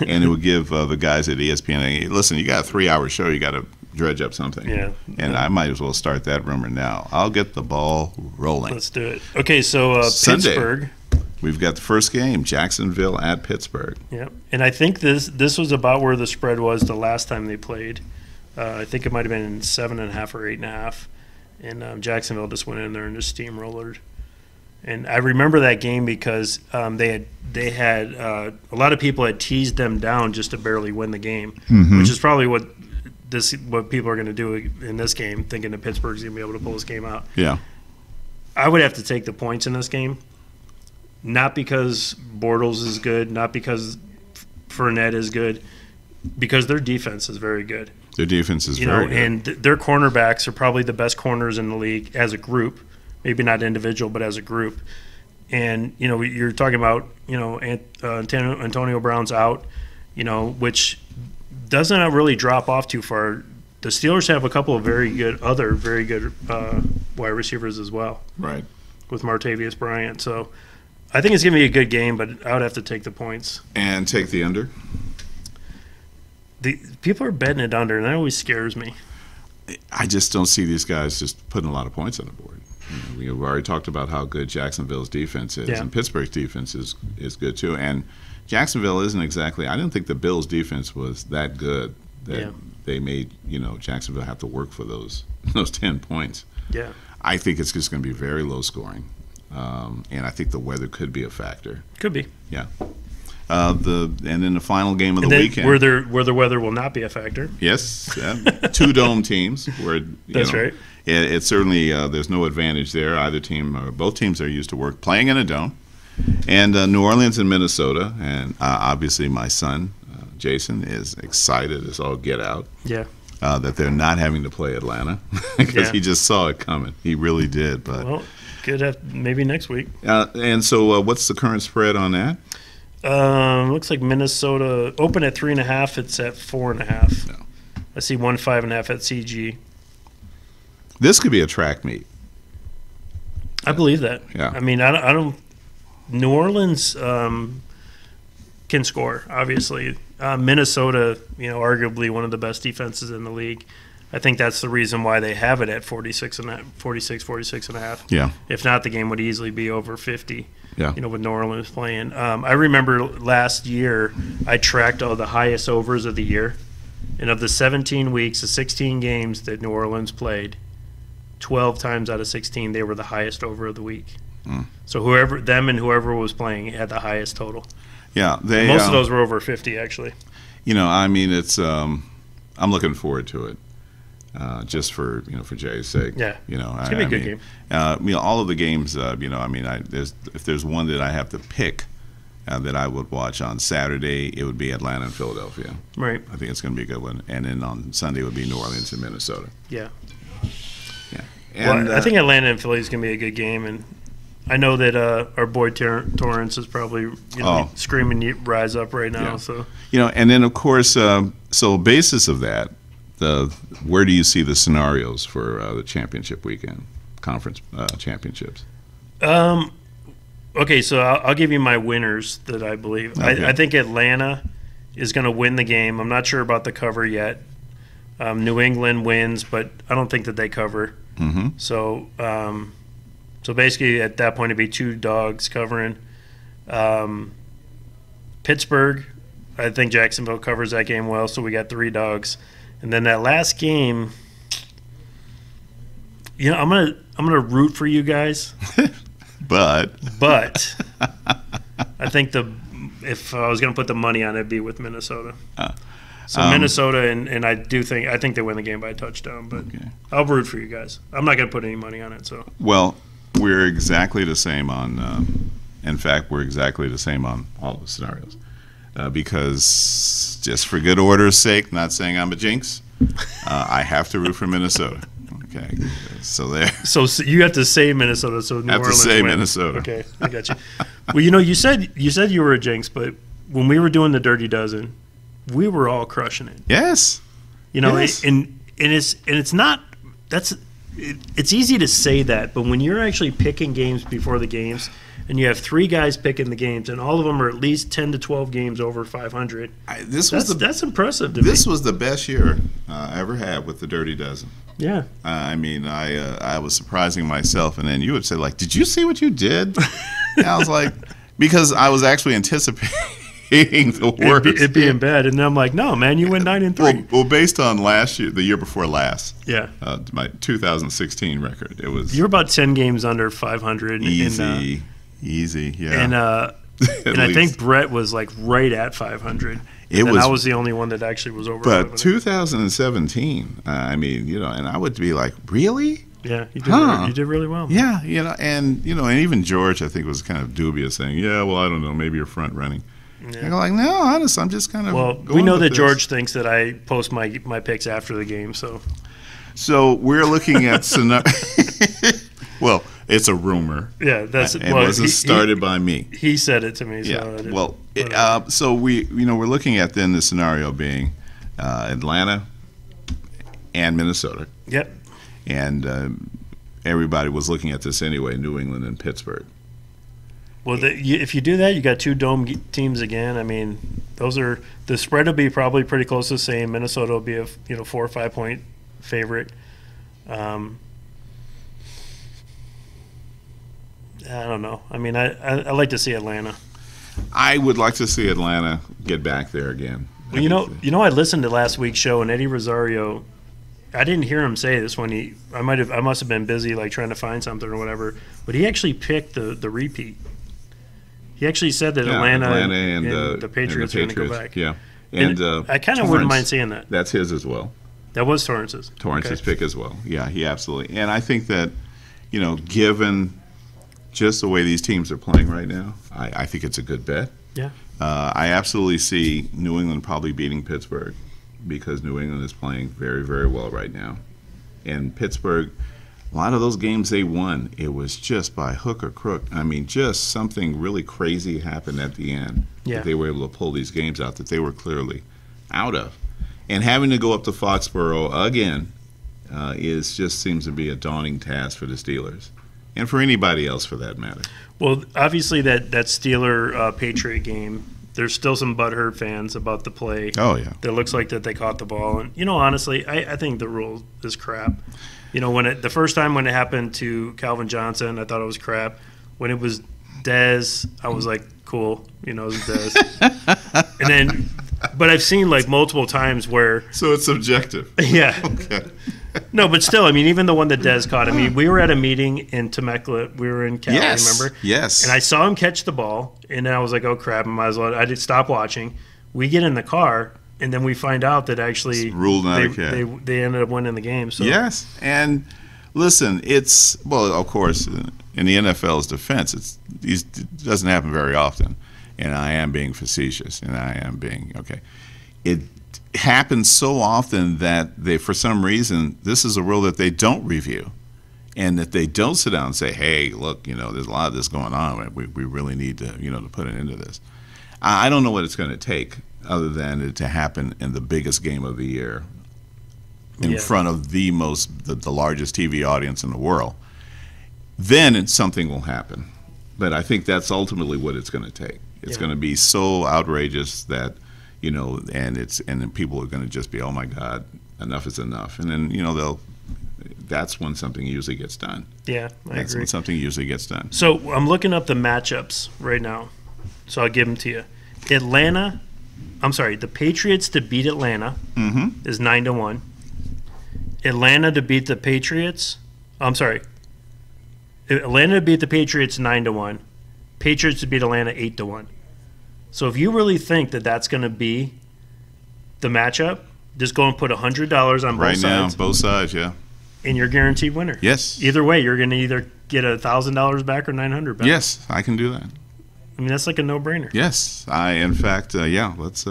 and it would give the guys at ESPN, hey, listen, you got a 3-hour show, you got to dredge up something. Yeah. And I might as well start that rumor now. I'll get the ball rolling. Let's do it. Okay, so Sunday. Pittsburgh. We've got the first game, Jacksonville at Pittsburgh. Yeah, and I think this was about where the spread was the last time they played. I think it might have been 7.5 or 8.5, and Jacksonville just went in there and just steamrollered. And I remember that game because they had a lot of people had teased them down just to barely win the game, which is probably what people are going to do in this game, thinking that Pittsburgh's going to be able to pull this game out. Yeah. I would have to take the points in this game. Not because Bortles is good, not because Fournette is good, because their defense is very good. Their defense is very good. And their cornerbacks are probably the best corners in the league as a group, maybe not individual, but as a group. And you're talking about Antonio Brown's out, which doesn't really drop off too far. The Steelers have a couple of very good wide receivers as well, Right. with Martavius Bryant. So I think it's going to be a good game, but I would have to take the points. And take the under. The people are betting it under, and that always scares me. I just don't see these guys just putting a lot of points on the board. We've already talked about how good Jacksonville's defense is, Yeah. and Pittsburgh's defense is good too. And Jacksonville isn't exactly. I didn't think the Bills' defense was that good that they made Jacksonville have to work for those 10 points. Yeah. I think it's just going to be very low scoring, and I think the weather could be a factor. Could be. Yeah. And then the final game of the And then weekend, where the weather will not be a factor. yes, 2 dome teams. Where That's right. It certainly there's no advantage there. Either team or both teams are used to playing in a dome. And New Orleans and Minnesota, and obviously my son Jason is excited as all get out. Yeah. That they're not having to play Atlanta because Yeah. he just saw it coming. He really did. But Well, maybe next week. and so what's the current spread on that? Looks like Minnesota open at 3.5. It's at 4.5. No. I see 1.5.5 at CG. This could be a track meet. I believe that. Yeah. I mean, I don't. New Orleans. can score, obviously. Minnesota, arguably one of the best defenses in the league. I think that's the reason why they have it at 46 and a half. Yeah. If not, the game would easily be over 50. Yeah. With New Orleans playing. I remember last year I tracked all the highest overs of the year. And of the 17 weeks, the 16 games that New Orleans played, 12 times out of 16, they were the highest over of the week. So whoever was playing had the highest total. Yeah. Most of those were over 50, actually. It's I'm looking forward to it. Just for Jay's sake. Yeah. It's gonna be a good game. All of the games. If there's one that I have to pick that I would watch on Saturday, it would be Atlanta and Philadelphia. Right. I think it's going to be a good one. And then on Sunday it would be New Orleans and Minnesota. Yeah. Yeah. And I think Atlanta and Philly is gonna be a good game, and I know that our boy Torrance is probably screaming "Rise Up" right now. Yeah. So and then of course, so basis of that. Where do you see the scenarios for the championship weekend, conference championships? Okay, so I'll give you my winners that I believe. Okay. I think Atlanta is going to win the game. I'm not sure about the cover yet. New England wins, but I don't think that they cover. Mm-hmm. So basically at that point it'd be 2 dogs covering. Pittsburgh, I think Jacksonville covers that game well, so we got 3 dogs. And then that last game, I'm gonna root for you guys, but I think if I was gonna put the money on it, it'd be with Minnesota. So Minnesota, and I think they win the game by a touchdown, but okay. I'll root for you guys. I'm not gonna put any money on it. So well, we're exactly the same on. In fact, we're exactly the same on all the scenarios. Because just for good order's sake, not saying I'm a jinx, I have to root for Minnesota. Okay, so there. So you have to say Minnesota. So New Orleans to say win. Minnesota. Okay, I got you. Well, you said you were a jinx, but when we were doing the Dirty Dozen, we were all crushing it. Yes. Yes. And it's not. It's easy to say that, but when you're actually picking games before the games, and you have 3 guys picking the games, and all of them are at least 10 to 12 games over 500. That's impressive to me. This was the best year I ever had with the Dirty Dozen. Yeah. I was surprising myself, and then you would say, like, did you see what you did? And I was like, because I was actually anticipating the worst. It being bad, and then I'm like, no, man, you went 9-3. Well, based on last year, the year before last, yeah, my 2016 record, it was. You were about 10 games under 500. Easy, yeah. And I think Brett was like right at 500. And I was the only one that actually was over. But 500. 2017, and I would be like, really? Yeah, you did really well. Yeah, and even George, I think, was kind of dubious, saying, yeah, well, I don't know, maybe you're front running. Yeah. And I'm like, no, honest, I'm just kind of. Well, we know that George thinks that I post my picks after the game, so. So we're looking at well. It's a rumor. Yeah, it wasn't started by me. He said it to me. So yeah. So we're looking at then the scenario being Atlanta and Minnesota. Yep. And everybody was looking at this anyway. New England and Pittsburgh. Well, if you do that, you got 2 dome teams again. I mean, the spread will be probably pretty close to the same. Minnesota will be a 4 or 5 point favorite. I don't know. I mean, I like to see Atlanta. I would like to see Atlanta get back there again. Well, I listened to last week's show, and Eddie Rosario, I didn't hear him say this when I must have been busy like trying to find something or whatever, but he actually picked the repeat. He actually said that Atlanta and the Patriots are going to go back. Yeah, and I kind of wouldn't mind seeing that. That's his as well. That was Torrance's. Torrance's pick as well. Yeah, he absolutely. And I think that, given just the way these teams are playing right now, I think it's a good bet. Yeah. I absolutely see New England probably beating Pittsburgh because New England is playing very, very well right now. And Pittsburgh, a lot of those games they won, it was just by hook or crook. I mean, just something really crazy happened at the end. Yeah. That they were able to pull these games out that they were clearly out of. And having to go up to Foxborough again just seems to be a daunting task for the Steelers. And for anybody else, for that matter. Well, obviously that Steeler Patriot game there's still some butthurt fans about the play. Oh, yeah. That looks like that they caught the ball. And, honestly, I think the rule is crap. The first time when it happened to Calvin Johnson, I thought it was crap. When it was Dez, I was like, cool. It was Dez. And then, but I've seen like multiple times where. So it's subjective. Yeah. Okay. No, but still, even the one that Dez caught. We were at a meeting in Temecula. We were in Cali, remember? Yes. And I saw him catch the ball, and then I was like, oh, crap, I might as well. I did stop watching. We get in the car, and then we find out that actually they ended up winning the game. So. Yes. And listen, of course, in the NFL's defense, it doesn't happen very often. And I am being facetious, and I am being, okay. It happens so often that for some reason, this is a rule that they don't review, and that they don't sit down and say, hey, look, there's a lot of this going on. We really need to, to put an end to this. I don't know what it's going to take other than it to happen in the biggest game of the year in front of the largest TV audience in the world. Then something will happen. But I think that's ultimately what it's going to take. It's going to be so outrageous that, and then people are going to just be, oh my God, enough is enough. And then, that's when something usually gets done. Yeah, That's when something usually gets done. So I'm looking up the matchups right now. So I'll give them to you. The Patriots to beat Atlanta is 9-1. Atlanta to beat the Patriots. Atlanta to beat the Patriots 9-1. Patriots to beat Atlanta 8-1. So if you really think that that's going to be the matchup, just go and put $100 on both right sides. Now, both sides, yeah. And you're guaranteed winner. Yes. Either way, you're going to either get $1,000 back or $900 back. Yes, I can do that. That's like a no-brainer. Yes, in fact, let's.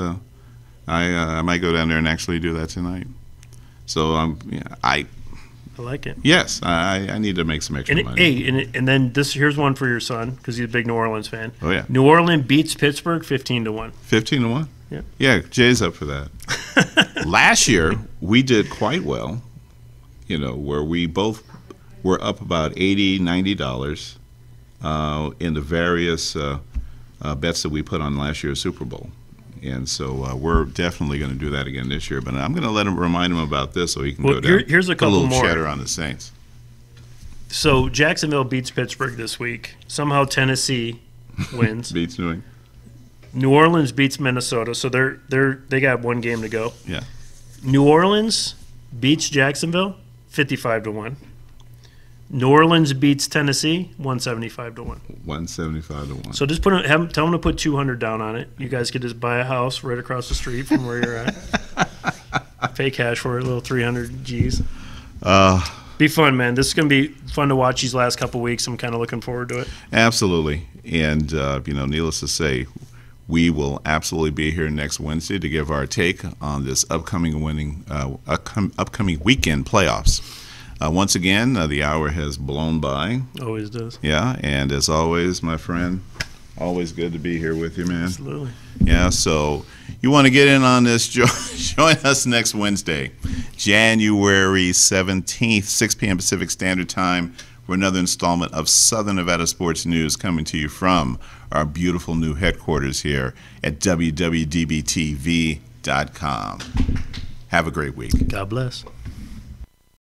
I might go down there and actually do that tonight. So I like it. Yes, I need to make some extra money. And then here's one for your son because he's a big New Orleans fan. Oh yeah. New Orleans beats Pittsburgh 15-1. 15-1. Yeah. Yeah, Jay's up for that. Last year we did quite well. Where we both were up about $80, $90 in the various bets that we put on last year's Super Bowl. And so we're definitely going to do that again this year. But I'm going to remind him about this so he can go down. Here's a couple little more. Cheddar on the Saints. So Jacksonville beats Pittsburgh this week. Somehow Tennessee wins. Beats New England. New Orleans beats Minnesota. So they got one game to go. Yeah. New Orleans beats Jacksonville 55-1. New Orleans beats Tennessee 175-1. 175-1. So just tell them to put $200 down on it. You guys could just buy a house right across the street from where you're at. Pay cash for it, a little 300 G's. Be fun, man. This is going to be fun to watch these last couple weeks. I'm kind of looking forward to it. Absolutely. And, needless to say, we will absolutely be here next Wednesday to give our take on this upcoming weekend playoffs. Once again, the hour has blown by. Always does. Yeah, and as always, my friend, always good to be here with you, man. Absolutely. Yeah, so you want to get in on this, join us next Wednesday, January 17th, 6 p.m. Pacific Standard Time, for another installment of Southern Nevada Sports News coming to you from our beautiful new headquarters here at WWDBTV.com. Have a great week. God bless.